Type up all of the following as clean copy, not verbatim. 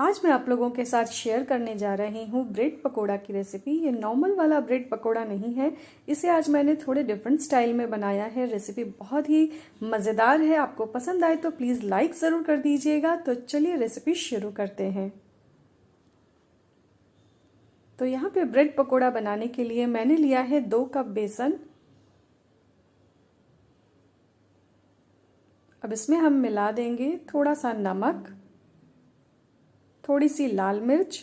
आज मैं आप लोगों के साथ शेयर करने जा रही हूँ ब्रेड पकोड़ा की रेसिपी। ये नॉर्मल वाला ब्रेड पकोड़ा नहीं है, इसे आज मैंने थोड़े डिफरेंट स्टाइल में बनाया है। रेसिपी बहुत ही मज़ेदार है, आपको पसंद आए तो प्लीज़ लाइक ज़रूर कर दीजिएगा। तो चलिए रेसिपी शुरू करते हैं। तो यहाँ पे ब्रेड पकोड़ा बनाने के लिए मैंने लिया है 2 कप बेसन। अब इसमें हम मिला देंगे थोड़ा सा नमक, थोड़ी सी लाल मिर्च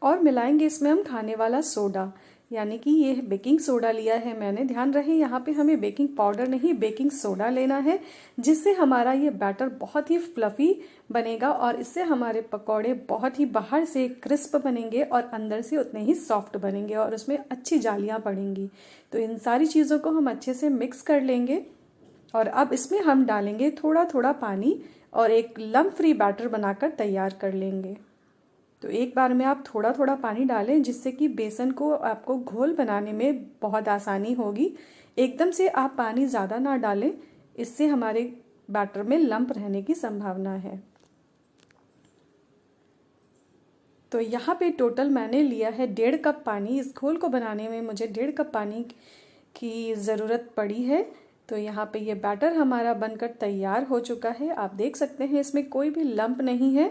और मिलाएंगे इसमें हम खाने वाला सोडा, यानी कि ये बेकिंग सोडा लिया है मैंने। ध्यान रहे यहाँ पे हमें बेकिंग पाउडर नहीं, बेकिंग सोडा लेना है, जिससे हमारा ये बैटर बहुत ही फ्लफी बनेगा और इससे हमारे पकौड़े बहुत ही बाहर से क्रिस्प बनेंगे और अंदर से उतने ही सॉफ्ट बनेंगे और उसमें अच्छी जालियाँ पड़ेंगी। तो इन सारी चीज़ों को हम अच्छे से मिक्स कर लेंगे और अब इसमें हम डालेंगे थोड़ा थोड़ा पानी और एक लम्प फ्री बैटर बनाकर तैयार कर लेंगे। तो एक बार में आप थोड़ा थोड़ा पानी डालें, जिससे कि बेसन को आपको घोल बनाने में बहुत आसानी होगी। एकदम से आप पानी ज़्यादा ना डालें, इससे हमारे बैटर में लंप रहने की संभावना है। तो यहाँ पे टोटल मैंने लिया है 1.5 कप पानी। इस घोल को बनाने में मुझे 1.5 कप पानी की ज़रूरत पड़ी है। तो यहाँ पे ये बैटर हमारा बनकर तैयार हो चुका है। आप देख सकते हैं इसमें कोई भी लंप नहीं है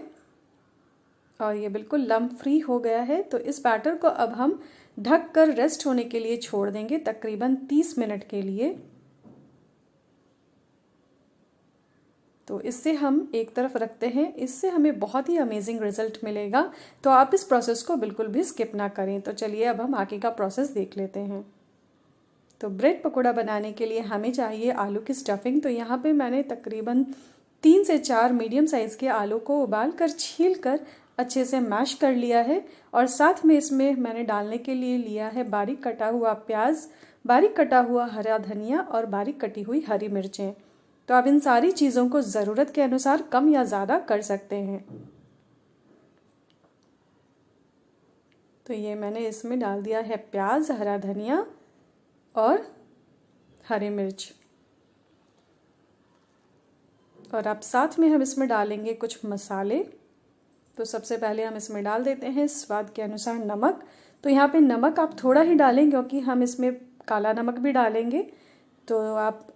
और ये बिल्कुल लंप फ्री हो गया है। तो इस बैटर को अब हम ढक कर रेस्ट होने के लिए छोड़ देंगे, तकरीबन 30 मिनट के लिए। तो इससे हम एक तरफ रखते हैं, इससे हमें बहुत ही अमेजिंग रिजल्ट मिलेगा। तो आप इस प्रोसेस को बिल्कुल भी स्किप ना करें। तो चलिए अब हम आगे का प्रोसेस देख लेते हैं। तो ब्रेड पकोड़ा बनाने के लिए हमें चाहिए आलू की स्टफिंग। तो यहाँ पे मैंने तकरीबन 3 से 4 मीडियम साइज़ के आलू को उबाल कर छील कर अच्छे से मैश कर लिया है और साथ में इसमें मैंने डालने के लिए लिया है बारीक कटा हुआ प्याज, बारीक कटा हुआ हरा धनिया और बारीक कटी हुई हरी मिर्चें। तो आप इन सारी चीज़ों को ज़रूरत के अनुसार कम या ज़्यादा कर सकते हैं। तो ये मैंने इसमें डाल दिया है प्याज, हरा धनिया और हरी मिर्च। और अब साथ में हम इसमें डालेंगे कुछ मसाले। तो सबसे पहले हम इसमें डाल देते हैं स्वाद के अनुसार नमक। तो यहाँ पे नमक आप थोड़ा ही डालें, क्योंकि हम इसमें काला नमक भी डालेंगे। तो आप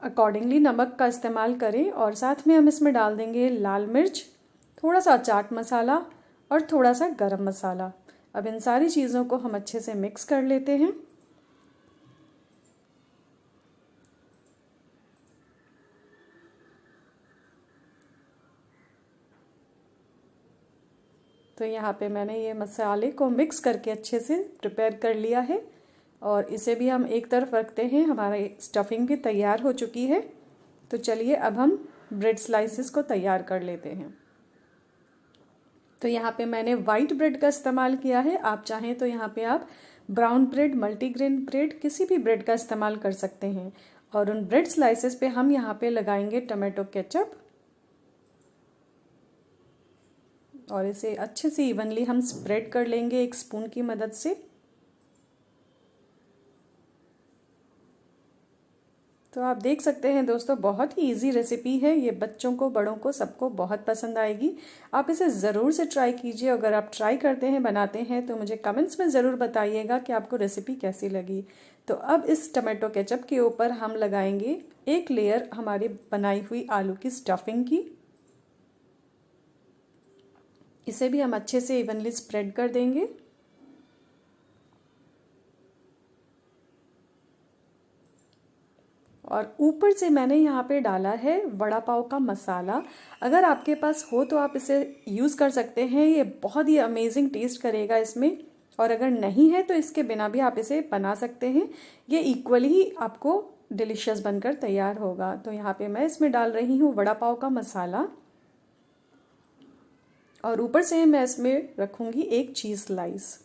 अकॉर्डिंगली नमक का इस्तेमाल करें। और साथ में हम इसमें डाल देंगे लाल मिर्च, थोड़ा सा चाट मसाला और थोड़ा सा गरम मसाला। अब इन सारी चीज़ों को हम अच्छे से मिक्स कर लेते हैं। तो यहाँ पे मैंने ये मसाले को मिक्स करके अच्छे से प्रिपेयर कर लिया है और इसे भी हम एक तरफ रखते हैं। हमारी स्टफिंग भी तैयार हो चुकी है। तो चलिए अब हम ब्रेड स्लाइसेस को तैयार कर लेते हैं। तो यहाँ पे मैंने वाइट ब्रेड का इस्तेमाल किया है। आप चाहें तो यहाँ पे आप ब्राउन ब्रेड, मल्टीग्रेन ब्रेड, किसी भी ब्रेड का इस्तेमाल कर सकते हैं। और उन ब्रेड स्लाइसेस पे हम यहाँ पे लगाएंगे टमाटो केचप और इसे अच्छे से इवनली हम स्प्रेड कर लेंगे एक स्पून की मदद से। तो आप देख सकते हैं दोस्तों, बहुत ही इजी रेसिपी है। ये बच्चों को, बड़ों को, सबको बहुत पसंद आएगी। आप इसे ज़रूर से ट्राई कीजिए। अगर आप ट्राई करते हैं, बनाते हैं, तो मुझे कमेंट्स में ज़रूर बताइएगा कि आपको रेसिपी कैसी लगी। तो अब इस टमाटो केचप के ऊपर हम लगाएंगे एक लेयर हमारी बनाई हुई आलू की स्टफिंग की। इसे भी हम अच्छे से इवनली स्प्रेड कर देंगे। और ऊपर से मैंने यहाँ पे डाला है वड़ा पाव का मसाला। अगर आपके पास हो तो आप इसे यूज़ कर सकते हैं, ये बहुत ही अमेजिंग टेस्ट करेगा इसमें। और अगर नहीं है तो इसके बिना भी आप इसे बना सकते हैं, ये इक्वली ही आपको डिलीशियस बनकर तैयार होगा। तो यहाँ पे मैं इसमें डाल रही हूँ वड़ा पाव का मसाला और ऊपर से मैं इसमें रखूँगी एक चीज़ स्लाइस।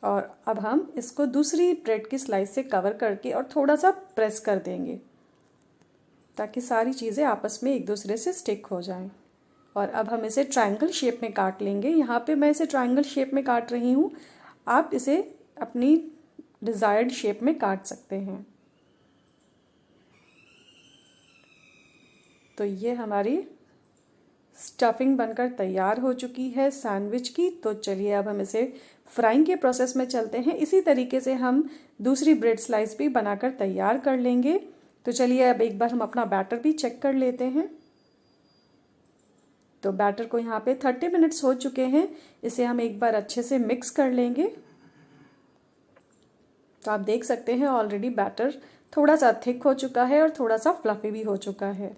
और अब हम इसको दूसरी ब्रेड की स्लाइस से कवर करके और थोड़ा सा प्रेस कर देंगे, ताकि सारी चीज़ें आपस में एक दूसरे से स्टिक हो जाएं। और अब हम इसे ट्रायंगल शेप में काट लेंगे। यहाँ पे मैं इसे ट्रायंगल शेप में काट रही हूँ, आप इसे अपनी डिज़ायर्ड शेप में काट सकते हैं। तो ये हमारी स्टफिंग बनकर तैयार हो चुकी है सैंडविच की। तो चलिए अब हम इसे फ्राइंग के प्रोसेस में चलते हैं। इसी तरीके से हम दूसरी ब्रेड स्लाइस भी बनाकर तैयार कर लेंगे। तो चलिए अब एक बार हम अपना बैटर भी चेक कर लेते हैं। तो बैटर को यहाँ पे 30 मिनट्स हो चुके हैं। इसे हम एक बार अच्छे से मिक्स कर लेंगे। तो आप देख सकते हैं ऑलरेडी बैटर थोड़ा सा थिक हो चुका है और थोड़ा सा फ्लफी भी हो चुका है।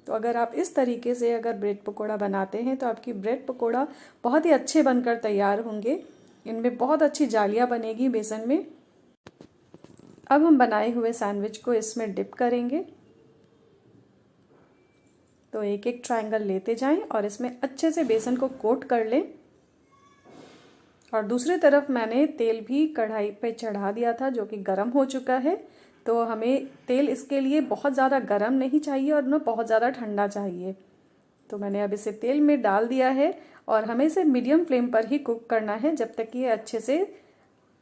तो अगर आप इस तरीके से अगर ब्रेड पकोड़ा बनाते हैं तो आपकी ब्रेड पकोड़ा बहुत ही अच्छे बनकर तैयार होंगे। इनमें बहुत अच्छी जालियाँ बनेगी बेसन में। अब हम बनाए हुए सैंडविच को इसमें डिप करेंगे। तो एक एक ट्रायंगल लेते जाएं और इसमें अच्छे से बेसन को कोट कर लें। और दूसरी तरफ मैंने तेल भी कढ़ाई पे चढ़ा दिया था जो कि गर्म हो चुका है। तो हमें तेल इसके लिए बहुत ज़्यादा गर्म नहीं चाहिए और ना बहुत ज़्यादा ठंडा चाहिए। तो मैंने अब इसे तेल में डाल दिया है और हमें इसे मीडियम फ्लेम पर ही कुक करना है जब तक कि ये अच्छे से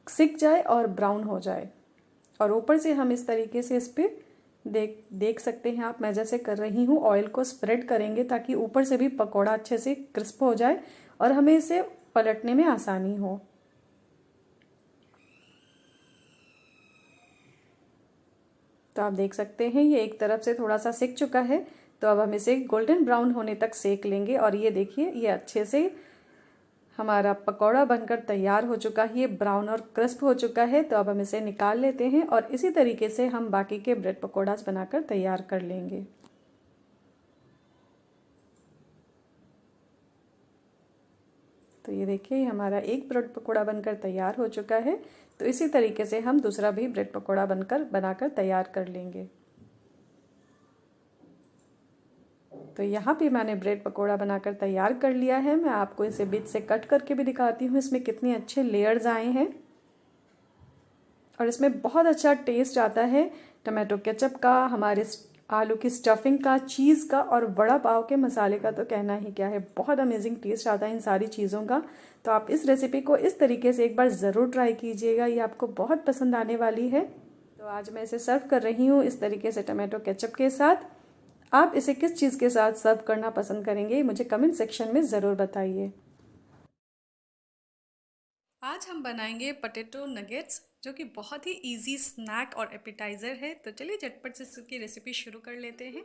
सिक जाए और ब्राउन हो जाए। और ऊपर से हम इस तरीके से इस पर देख सकते हैं आप, मैं जैसे कर रही हूँ, ऑयल को स्प्रेड करेंगे ताकि ऊपर से भी पकौड़ा अच्छे से क्रिस्प हो जाए और हमें इसे पलटने में आसानी हो। तो आप देख सकते हैं ये एक तरफ से थोड़ा सा सिक चुका है। तो अब हम इसे गोल्डन ब्राउन होने तक सेक लेंगे। और ये देखिए ये अच्छे से हमारा पकौड़ा बनकर तैयार हो चुका है। ये ब्राउन और क्रिस्प हो चुका है। तो अब हम इसे निकाल लेते हैं और इसी तरीके से हम बाकी के ब्रेड पकौड़ास बनाकर तैयार कर लेंगे। तो ये देखिए हमारा एक ब्रेड पकौड़ा बनकर तैयार हो चुका है। तो इसी तरीके से हम दूसरा भी ब्रेड पकौड़ा बनाकर तैयार कर लेंगे। तो यहाँ पे मैंने ब्रेड पकौड़ा बनाकर तैयार कर लिया है। मैं आपको इसे बीच से कट करके भी दिखाती हूँ इसमें कितने अच्छे लेयर्स आए हैं और इसमें बहुत अच्छा टेस्ट आता है टमाटो केचप का, हमारे आलू की स्टफिंग का, चीज़ का और वड़ा पाव के मसाले का तो कहना ही क्या है। बहुत अमेजिंग टेस्ट आता है इन सारी चीज़ों का। तो आप इस रेसिपी को इस तरीके से एक बार ज़रूर ट्राई कीजिएगा, ये आपको बहुत पसंद आने वाली है। तो आज मैं इसे सर्व कर रही हूँ इस तरीके से टमाटो केचप के साथ। आप इसे किस चीज़ के साथ सर्व करना पसंद करेंगे मुझे कमेंट सेक्शन में ज़रूर बताइए। आज हम बनाएंगे पोटैटो नगेट्स जो कि बहुत ही इजी स्नैक और एपेटाइज़र है। तो चलिए झटपट से इसकी रेसिपी शुरू कर लेते हैं।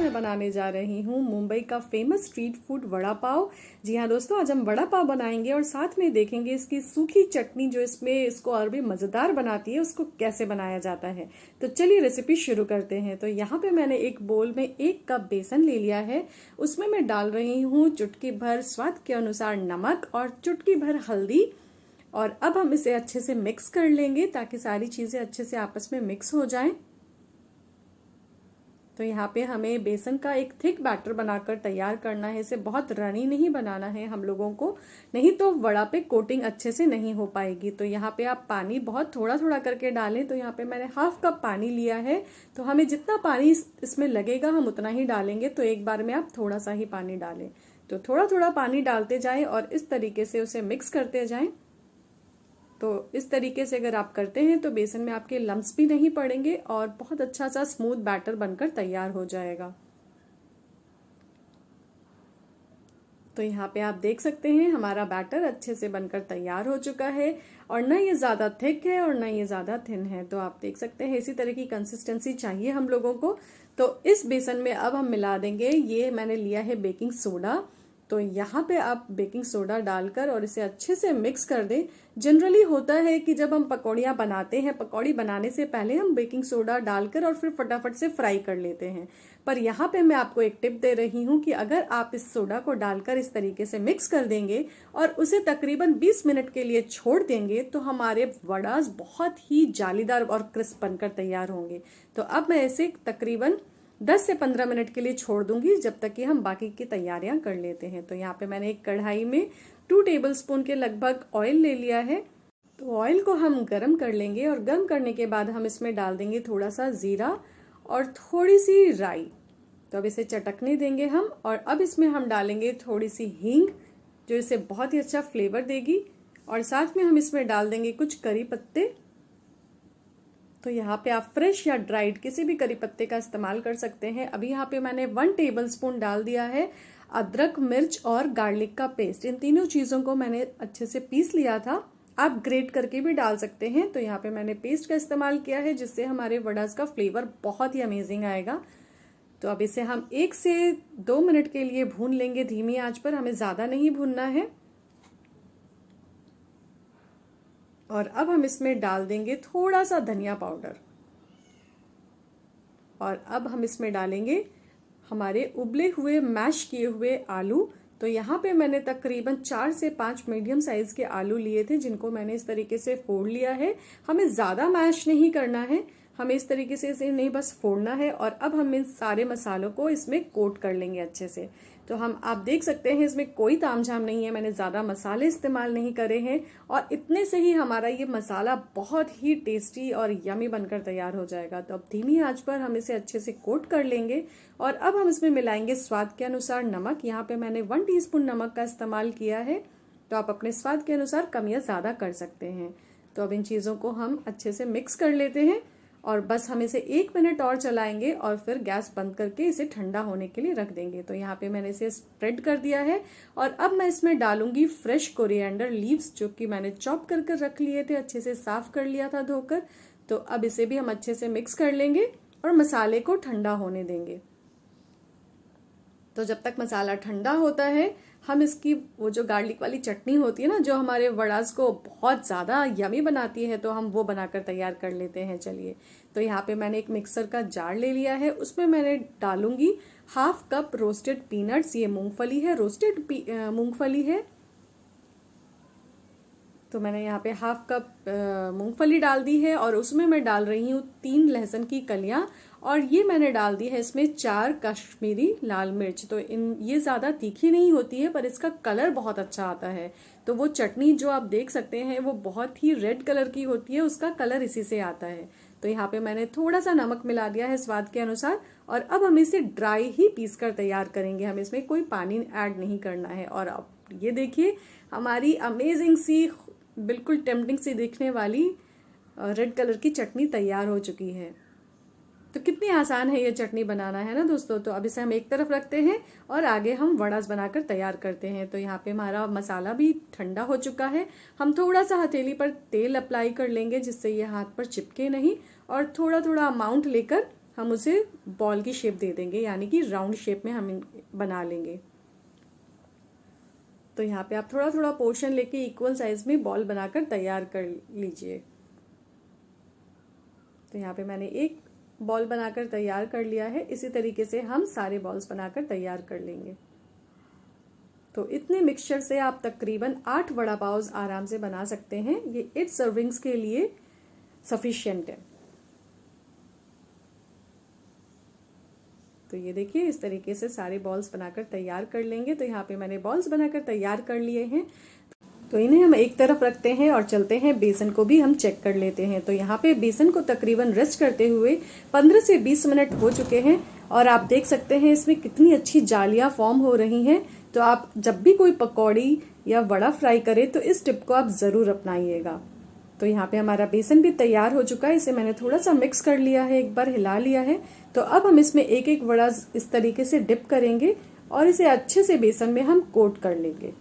मैं बनाने जा रही हूँ मुंबई का famous street food vada pav. जी हाँ दोस्तों, आज हम वड़ा पाव बनाएंगे और साथ में देखेंगे इसकी सूखी चटनी जो इसमें इसको और भी मज़ेदार बनाती है उसको कैसे बनाया जाता है। तो चलिए रेसिपी शुरू करते हैं। तो यहाँ पे मैंने एक बोल में 1 कप बेसन ले लिया है। उसमें मैं डाल रही हूँ चुटकी भर स्वाद के अनुसार नमक और चुटकी भर हल्दी। और अब हम इसे अच्छे से मिक्स कर लेंगे ताकि सारी चीज़ें अच्छे से आपस में मिक्स हो जाएं। तो यहाँ पे हमें बेसन का एक थिक बैटर बनाकर तैयार करना है। इसे बहुत रनी नहीं बनाना है हम लोगों को, नहीं तो वड़ा पे कोटिंग अच्छे से नहीं हो पाएगी। तो यहाँ पे आप पानी बहुत थोड़ा थोड़ा करके डालें। तो यहाँ पे मैंने हाफ कप पानी लिया है। तो हमें जितना पानी इसमें लगेगा हम उतना ही डालेंगे। तो एक बार में आप थोड़ा सा ही पानी डालें। तो थोड़ा थोड़ा पानी डालते जाएं और इस तरीके से उसे मिक्स करते जाएं। तो इस तरीके से अगर आप करते हैं तो बेसन में आपके लम्प्स भी नहीं पड़ेंगे और बहुत अच्छा सा स्मूथ बैटर बनकर तैयार हो जाएगा। तो यहाँ पे आप देख सकते हैं हमारा बैटर अच्छे से बनकर तैयार हो चुका है और न ये ज़्यादा थिक है और न ये ज़्यादा थिन है। तो आप देख सकते हैं इसी तरह की कंसिस्टेंसी चाहिए हम लोगों को। तो इस बेसन में अब हम मिला देंगे, ये मैंने लिया है बेकिंग सोडा। तो यहाँ पे आप बेकिंग सोडा डालकर और इसे अच्छे से मिक्स कर दें। जनरली होता है कि जब हम पकौड़ियाँ बनाते हैं, पकौड़ी बनाने से पहले हम बेकिंग सोडा डालकर और फिर फटाफट से फ्राई कर लेते हैं। पर यहाँ पे मैं आपको एक टिप दे रही हूँ कि अगर आप इस सोडा को डालकर इस तरीके से मिक्स कर देंगे और उसे तकरीबन 20 मिनट के लिए छोड़ देंगे तो हमारे वड़ास बहुत ही जालीदार और क्रिस्प बनकर तैयार होंगे। तो अब मैं इसे तकरीबन 10 से 15 मिनट के लिए छोड़ दूंगी जब तक कि हम बाकी की तैयारियां कर लेते हैं। तो यहाँ पे मैंने एक कढ़ाई में 2 टेबलस्पून के लगभग ऑयल ले लिया है। तो ऑयल को हम गरम कर लेंगे और गरम करने के बाद हम इसमें डाल देंगे थोड़ा सा जीरा और थोड़ी सी राई। तो अब इसे चटकने देंगे हम। और अब इसमें हम डालेंगे थोड़ी सी हींग जो इसे बहुत ही अच्छा फ्लेवर देगी। और साथ में हम इसमें डाल देंगे कुछ करी पत्ते। तो यहाँ पे आप फ्रेश या ड्राइड किसी भी करी पत्ते का इस्तेमाल कर सकते हैं। अभी यहाँ पे मैंने 1 टेबलस्पून डाल दिया है अदरक, मिर्च और गार्लिक का पेस्ट। इन तीनों चीज़ों को मैंने अच्छे से पीस लिया था। आप ग्रेट करके भी डाल सकते हैं। तो यहाँ पे मैंने पेस्ट का इस्तेमाल किया है जिससे हमारे वड़ास का फ्लेवर बहुत ही अमेजिंग आएगा। तो अब इसे हम 1 से 2 मिनट के लिए भून लेंगे धीमी आंच पर, हमें ज़्यादा नहीं भूनना है। और अब हम इसमें डाल देंगे थोड़ा सा धनिया पाउडर। और अब हम इसमें डालेंगे हमारे उबले हुए मैश किए हुए आलू। तो यहाँ पे मैंने तकरीबन 4 से 5 मीडियम साइज के आलू लिए थे जिनको मैंने इस तरीके से फोड़ लिया है। हमें ज़्यादा मैश नहीं करना है, हमें इस तरीके से इसे नहीं बस फोड़ना है। और अब हम इन सारे मसालों को इसमें कोट कर लेंगे अच्छे से। तो हम आप देख सकते हैं इसमें कोई तामझाम नहीं है, मैंने ज़्यादा मसाले इस्तेमाल नहीं करे हैं और इतने से ही हमारा ये मसाला बहुत ही टेस्टी और यमी बनकर तैयार हो जाएगा। तो अब धीमी आंच पर हम इसे अच्छे से कोट कर लेंगे। और अब हम इसमें मिलाएंगे स्वाद के अनुसार नमक। यहाँ पे मैंने 1 टीस्पून नमक का इस्तेमाल किया है। तो आप अपने स्वाद के अनुसार कम या ज़्यादा कर सकते हैं। तो अब इन चीज़ों को हम अच्छे से मिक्स कर लेते हैं और बस हम इसे 1 मिनट और चलाएंगे और फिर गैस बंद करके इसे ठंडा होने के लिए रख देंगे। तो यहाँ पे मैंने इसे स्प्रेड कर दिया है। और अब मैं इसमें डालूंगी फ्रेश कोरिएंडर लीव्स जो कि मैंने चॉप कर कर रख लिए थे, अच्छे से साफ कर लिया था धोकर। तो अब इसे भी हम अच्छे से मिक्स कर लेंगे और मसाले को ठंडा होने देंगे। तो जब तक मसाला ठंडा होता है हम इसकी वो जो गार्लिक वाली चटनी होती है ना जो हमारे वड़ास को बहुत ज़्यादा यमी बनाती है, तो हम वो बनाकर तैयार कर लेते हैं। चलिए, तो यहाँ पे मैंने एक मिक्सर का जार ले लिया है। उसमें मैंने डालूंगी हाफ कप रोस्टेड पीनट्स। ये मूंगफली है, रोस्टेड मूंगफली है। तो मैंने यहाँ पे हाफ कप मूंगफली डाल दी है और उसमें मैं डाल रही हूँ 3 लहसुन की कलियां। और ये मैंने डाल दी है इसमें 4 कश्मीरी लाल मिर्च। तो ये ज़्यादा तीखी नहीं होती है पर इसका कलर बहुत अच्छा आता है। तो वो चटनी जो आप देख सकते हैं वो बहुत ही रेड कलर की होती है, उसका कलर इसी से आता है। तो यहाँ पे मैंने थोड़ा सा नमक मिला दिया है स्वाद के अनुसार। और अब हम इसे ड्राई ही पीस कर तैयार करेंगे, हम इसमें कोई पानी ऐड नहीं करना है। और अब ये देखिए हमारी अमेजिंग सी बिल्कुल टेम्पटिंग सी दिखने वाली रेड कलर की चटनी तैयार हो चुकी है। तो कितनी आसान है ये चटनी बनाना, है ना दोस्तों। तो अब इसे हम एक तरफ रखते हैं और आगे हम वड़ास बनाकर तैयार करते हैं। तो यहाँ पे हमारा मसाला भी ठंडा हो चुका है। हम थोड़ा सा हथेली पर तेल अप्लाई कर लेंगे जिससे ये हाथ पर चिपके नहीं। और थोड़ा थोड़ा अमाउंट लेकर हम उसे बॉल की शेप दे देंगे, यानी कि राउंड शेप में हम बना लेंगे। तो यहाँ पे आप थोड़ा थोड़ा पोर्शन लेके इक्वल साइज में बॉल बनाकर तैयार कर लीजिए। तो यहाँ पे मैंने एक बॉल बनाकर तैयार कर लिया है। इसी तरीके से हम सारे बॉल्स बनाकर तैयार कर लेंगे। तो इतने मिक्सचर से आप तकरीबन 8 वड़ा पाव आराम से बना सकते हैं। ये 8 सर्विंग्स के लिए सफिशिएंट है। तो ये देखिए इस तरीके से सारे बॉल्स बनाकर तैयार कर लेंगे। तो यहाँ पे मैंने बॉल्स बनाकर तैयार कर लिए हैं। तो इन्हें हम एक तरफ रखते हैं और चलते हैं बेसन को भी हम चेक कर लेते हैं। तो यहाँ पे बेसन को तकरीबन रेस्ट करते हुए 15 से 20 मिनट हो चुके हैं और आप देख सकते हैं इसमें कितनी अच्छी जालियां फॉर्म हो रही हैं। तो आप जब भी कोई पकौड़ी या वड़ा फ्राई करें तो इस टिप को आप जरूर अपनाइएगा। तो यहाँ पे हमारा बेसन भी तैयार हो चुका है। इसे मैंने थोड़ा सा मिक्स कर लिया है, एक बार हिला लिया है। तो अब हम इसमें एक एक वड़ा इस तरीके से डिप करेंगे और इसे अच्छे से बेसन में हम कोट कर लेंगे।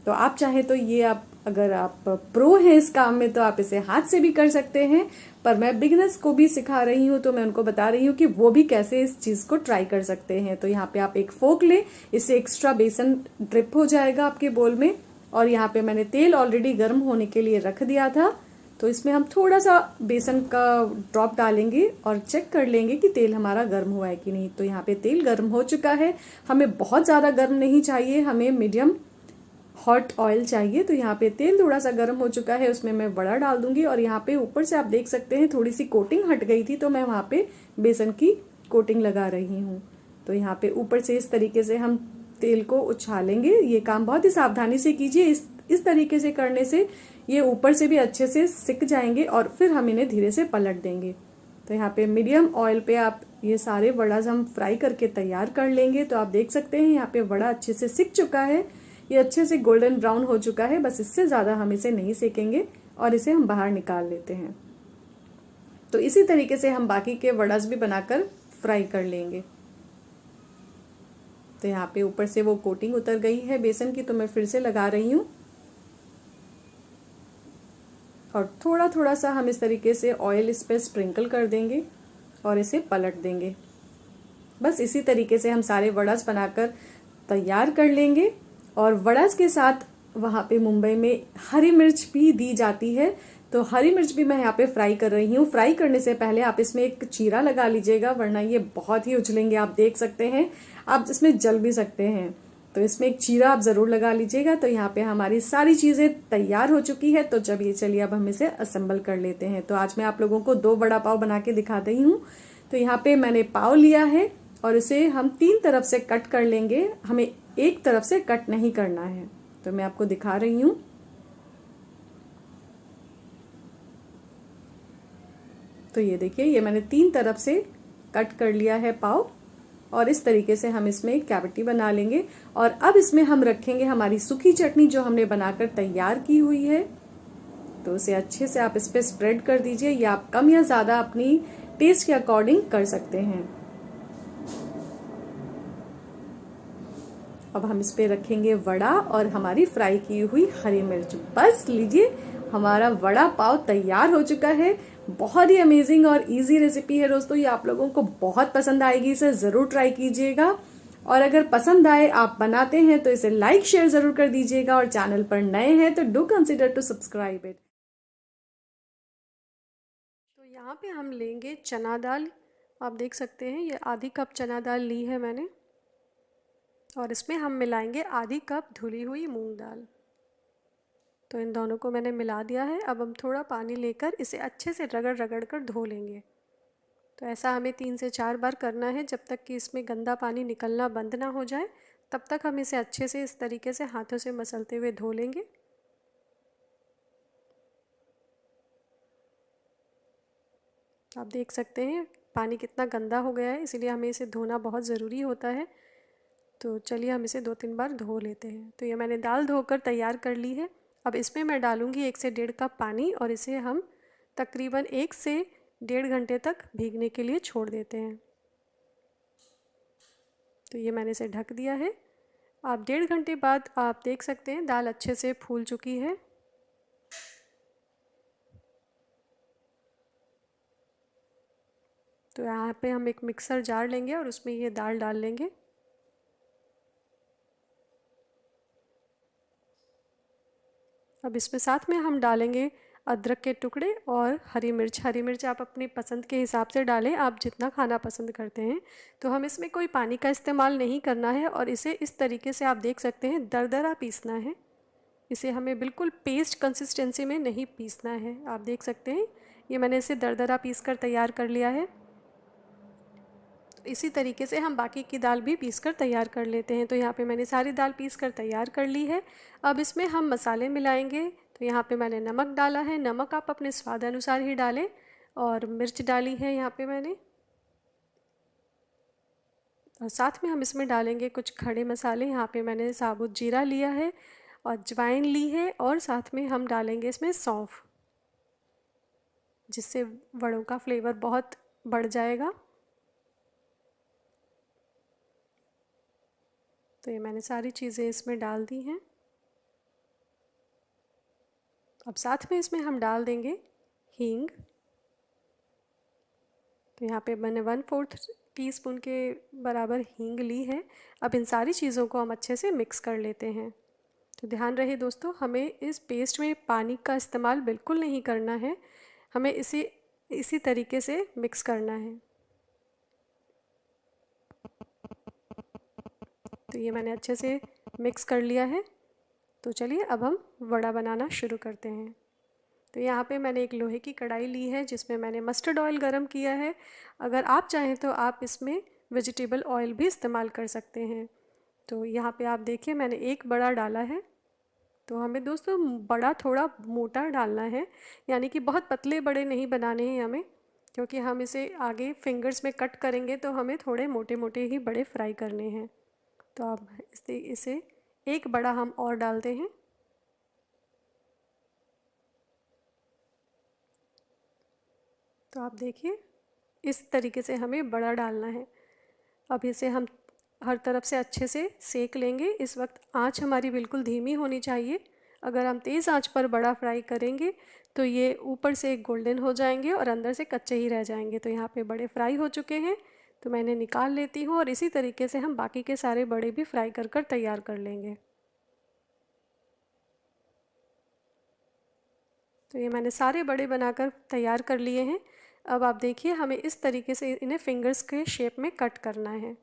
तो आप चाहे तो ये अगर आप प्रो हैं इस काम में तो आप इसे हाथ से भी कर सकते हैं, पर मैं बिगिनर्स को भी सिखा रही हूँ तो मैं उनको बता रही हूँ कि वो भी कैसे इस चीज को ट्राई कर सकते हैं। तो यहाँ पे आप एक फोक ले, इससे एक्स्ट्रा बेसन ड्रिप हो जाएगा आपके बोल में। और यहाँ पे मैंने तेल ऑलरेडी गर्म होने के लिए रख दिया था। तो इसमें हम थोड़ा सा बेसन का ड्रॉप डालेंगे और चेक कर लेंगे कि तेल हमारा गर्म हुआ है कि नहीं। तो यहाँ पे तेल गर्म हो चुका है। हमें बहुत ज्यादा गर्म नहीं चाहिए, हमें मीडियम हॉट ऑयल चाहिए। तो यहाँ पे तेल थोड़ा सा गर्म हो चुका है, उसमें मैं वड़ा डाल दूंगी। और यहाँ पे ऊपर से आप देख सकते हैं थोड़ी सी कोटिंग हट गई थी, तो मैं वहां पे बेसन की कोटिंग लगा रही हूँ। तो यहाँ पे ऊपर से इस तरीके से हम तेल को उछालेंगे। ये काम बहुत ही सावधानी से कीजिए। इस तरीके से करने से ये ऊपर से भी अच्छे से सिक जाएंगे और फिर हम इन्हें धीरे से पलट देंगे। तो यहाँ पे मीडियम ऑयल पे आप ये सारे वड़ा हम फ्राई करके तैयार कर लेंगे। तो आप देख सकते हैं यहाँ पे वड़ा अच्छे से सिक चुका है, ये अच्छे से गोल्डन ब्राउन हो चुका है। बस इससे ज्यादा हम इसे नहीं सेकेंगे और इसे हम बाहर निकाल लेते हैं। तो इसी तरीके से हम बाकी के वड़ास भी बनाकर फ्राई कर लेंगे। तो यहाँ पे ऊपर से वो कोटिंग उतर गई है बेसन की, तो मैं फिर से लगा रही हूँ। और थोड़ा थोड़ा सा हम इस तरीके से ऑयल इस पे स्प्रिंकल कर देंगे और इसे पलट देंगे। बस इसी तरीके से हम सारे वड़ास बनाकर तैयार कर लेंगे। और वड़ास के साथ वहां पे मुंबई में हरी मिर्च भी दी जाती है। तो हरी मिर्च भी मैं यहाँ पे फ्राई कर रही हूँ। फ्राई करने से पहले आप इसमें एक चीरा लगा लीजिएगा, वरना ये बहुत ही उछलेंगे। आप देख सकते हैं, आप इसमें जल भी सकते हैं। तो इसमें एक चीरा आप जरूर लगा लीजिएगा। तो यहाँ पे हमारी सारी चीजें तैयार हो चुकी है। तो चलिए अब हम इसे असेंबल कर लेते हैं। तो आज मैं आप लोगों को 2 वड़ा पाव बना के दिखा रही हूँ। तो यहाँ पे मैंने पाव लिया है और इसे हम 3 तरफ से कट कर लेंगे। हमें एक तरफ से कट नहीं करना है। तो मैं आपको दिखा रही हूँ। तो ये देखिए, ये मैंने 3 तरफ से कट कर लिया है पाव और इस तरीके से हम इसमें एक कैविटी बना लेंगे। और अब इसमें हम रखेंगे हमारी सूखी चटनी जो हमने बनाकर तैयार की हुई है। तो उसे अच्छे से आप इस पे स्प्रेड कर दीजिए, या आप कम या ज्यादा अपनी टेस्ट के अकॉर्डिंग कर सकते हैं। अब हम इस पे रखेंगे वड़ा और हमारी फ्राई की हुई हरी मिर्च। बस लीजिए, हमारा वड़ा पाव तैयार हो चुका है। बहुत ही अमेजिंग और इजी रेसिपी है दोस्तों, ये आप लोगों को बहुत पसंद आएगी। इसे जरूर ट्राई कीजिएगा। और अगर पसंद आए, आप बनाते हैं तो इसे लाइक शेयर जरूर कर दीजिएगा। और चैनल पर नए हैं तो do consider to subscribe it. तो यहाँ पे हम लेंगे चना दाल। आप देख सकते हैं ये आधी कप चना दाल ली है मैंने। और इसमें हम मिलाएंगे आधी कप धुली हुई मूंग दाल। तो इन दोनों को मैंने मिला दिया है। अब हम थोड़ा पानी लेकर इसे अच्छे से रगड़ रगड़ कर धो लेंगे। तो ऐसा हमें 3 से 4 बार करना है, जब तक कि इसमें गंदा पानी निकलना बंद ना हो जाए। तब तक हम इसे अच्छे से इस तरीके से हाथों से मसलते हुए धो लेंगे। आप देख सकते हैं पानी कितना गंदा हो गया है, इसीलिए हमें इसे धोना बहुत ज़रूरी होता है। तो चलिए हम इसे 2-3 बार धो लेते हैं। तो ये मैंने दाल धोकर तैयार कर ली है। अब इसमें मैं डालूंगी 1 से 1.5 कप पानी और इसे हम तकरीबन 1 से 1.5 घंटे तक भीगने के लिए छोड़ देते हैं। तो ये मैंने इसे ढक दिया है। आप 1.5 घंटे बाद आप देख सकते हैं दाल अच्छे से फूल चुकी है। तो यहाँ पे हम एक मिक्सर जार लेंगे और उसमें ये दाल डाल लेंगे। अब इसमें साथ में हम डालेंगे अदरक के टुकड़े और हरी मिर्च। हरी मिर्च आप अपनी पसंद के हिसाब से डालें, आप जितना खाना पसंद करते हैं। तो हम इसमें कोई पानी का इस्तेमाल नहीं करना है और इसे इस तरीके से आप देख सकते हैं दरदरा पीसना है। इसे हमें बिल्कुल पेस्ट कंसिस्टेंसी में नहीं पीसना है। आप देख सकते हैं ये मैंने इसे दरदरा पीस कर तैयार कर लिया है। तो इसी तरीके से हम बाकी की दाल भी पीस कर तैयार कर लेते हैं। तो यहाँ पे मैंने सारी दाल पीस कर तैयार कर ली है। अब इसमें हम मसाले मिलाएंगे। तो यहाँ पे मैंने नमक डाला है, नमक आप अपने स्वाद अनुसार ही डालें, और मिर्च डाली है यहाँ पे मैंने, और साथ में हम इसमें डालेंगे कुछ खड़े मसाले। यहाँ पे मैंने साबुत जीरा लिया है और अजवाइन ली है, और साथ में हम डालेंगे इसमें सौंफ, जिससे वड़ों का फ्लेवर बहुत बढ़ जाएगा। तो ये मैंने सारी चीज़ें इसमें डाल दी हैं। अब साथ में इसमें हम डाल देंगे हींग। तो यहाँ पे मैंने 1/4 टीस्पून के बराबर हींग ली है। अब इन सारी चीज़ों को हम अच्छे से मिक्स कर लेते हैं। तो ध्यान रहे दोस्तों, हमें इस पेस्ट में पानी का इस्तेमाल बिल्कुल नहीं करना है, हमें इसी तरीके से मिक्स करना है। तो ये मैंने अच्छे से मिक्स कर लिया है। तो चलिए अब हम वड़ा बनाना शुरू करते हैं। तो यहाँ पे मैंने एक लोहे की कढ़ाई ली है जिसमें मैंने मस्टर्ड ऑयल गरम किया है। अगर आप चाहें तो आप इसमें वेजिटेबल ऑयल भी इस्तेमाल कर सकते हैं। तो यहाँ पे आप देखिए मैंने एक बड़ा डाला है। तो हमें दोस्तों बड़ा थोड़ा मोटा डालना है, यानी कि बहुत पतले बड़े नहीं बनाने हैं हमें, क्योंकि हम इसे आगे फिंगर्स में कट करेंगे तो हमें थोड़े मोटे मोटे ही बड़े फ्राई करने हैं। तो अब इसे एक बड़ा हम और डालते हैं। तो आप देखिए इस तरीके से हमें बड़ा डालना है। अब इसे हम हर तरफ से अच्छे से सेक लेंगे। इस वक्त आंच हमारी बिल्कुल धीमी होनी चाहिए। अगर हम तेज़ आंच पर बड़ा फ्राई करेंगे तो ये ऊपर से गोल्डन हो जाएंगे और अंदर से कच्चे ही रह जाएंगे। तो यहाँ पे बड़े फ्राई हो चुके हैं, तो मैंने निकाल लेती हूँ, और इसी तरीके से हम बाकी के सारे बड़े भी फ्राई कर कर तैयार कर लेंगे। तो ये मैंने सारे बड़े बनाकर तैयार कर लिए हैं। अब आप देखिए हमें इस तरीके से इन्हें फिंगर्स के शेप में कट करना है।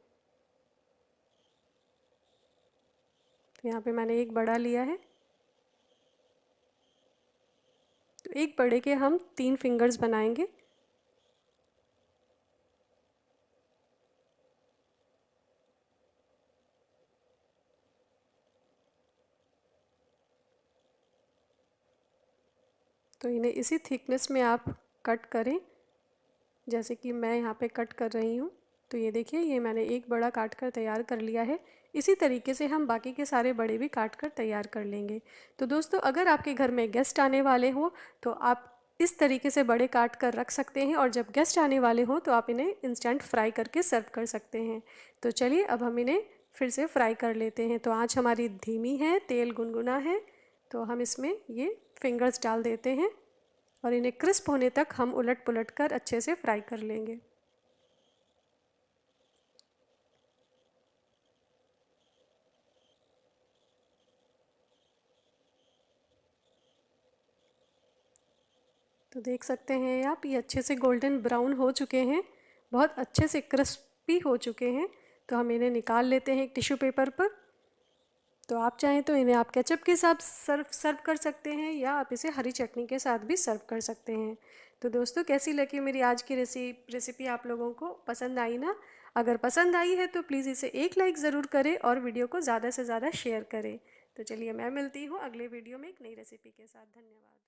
तो यहाँ पे मैंने एक बड़ा लिया है। तो एक बड़े के हम 3 फिंगर्स बनाएंगे। तो इन्हें इसी थिकनेस में आप कट करें, जैसे कि मैं यहाँ पे कट कर रही हूँ। तो ये देखिए ये मैंने एक बड़ा काट कर तैयार कर लिया है। इसी तरीके से हम बाकी के सारे बड़े भी काट कर तैयार कर लेंगे। तो दोस्तों अगर आपके घर में गेस्ट आने वाले हों तो आप इस तरीके से बड़े काट कर रख सकते हैं, और जब गेस्ट आने वाले हों तो आप इन्हें इंस्टेंट फ्राई करके सर्व कर सकते हैं। तो चलिए अब हम इन्हें फिर से फ्राई कर लेते हैं। तो आँच हमारी धीमी है, तेल गुनगुना है। तो हम इसमें ये फिंगर्स डाल देते हैं और इन्हें क्रिस्प होने तक हम उलट पुलट कर अच्छे से फ्राई कर लेंगे। तो देख सकते हैं आप ये अच्छे से गोल्डन ब्राउन हो चुके हैं, बहुत अच्छे से क्रिस्पी हो चुके हैं। तो हम इन्हें निकाल लेते हैं एक टिश्यू पेपर पर। तो आप चाहें तो इन्हें आप केचप के साथ सर्व कर सकते हैं, या आप इसे हरी चटनी के साथ भी सर्व कर सकते हैं। तो दोस्तों कैसी लगी मेरी आज की रेसिपी? आप लोगों को पसंद आई ना? अगर पसंद आई है तो प्लीज़ इसे एक लाइक ज़रूर करें और वीडियो को ज़्यादा से ज़्यादा शेयर करें। तो चलिए मैं मिलती हूँ अगले वीडियो में एक नई रेसिपी के साथ। धन्यवाद।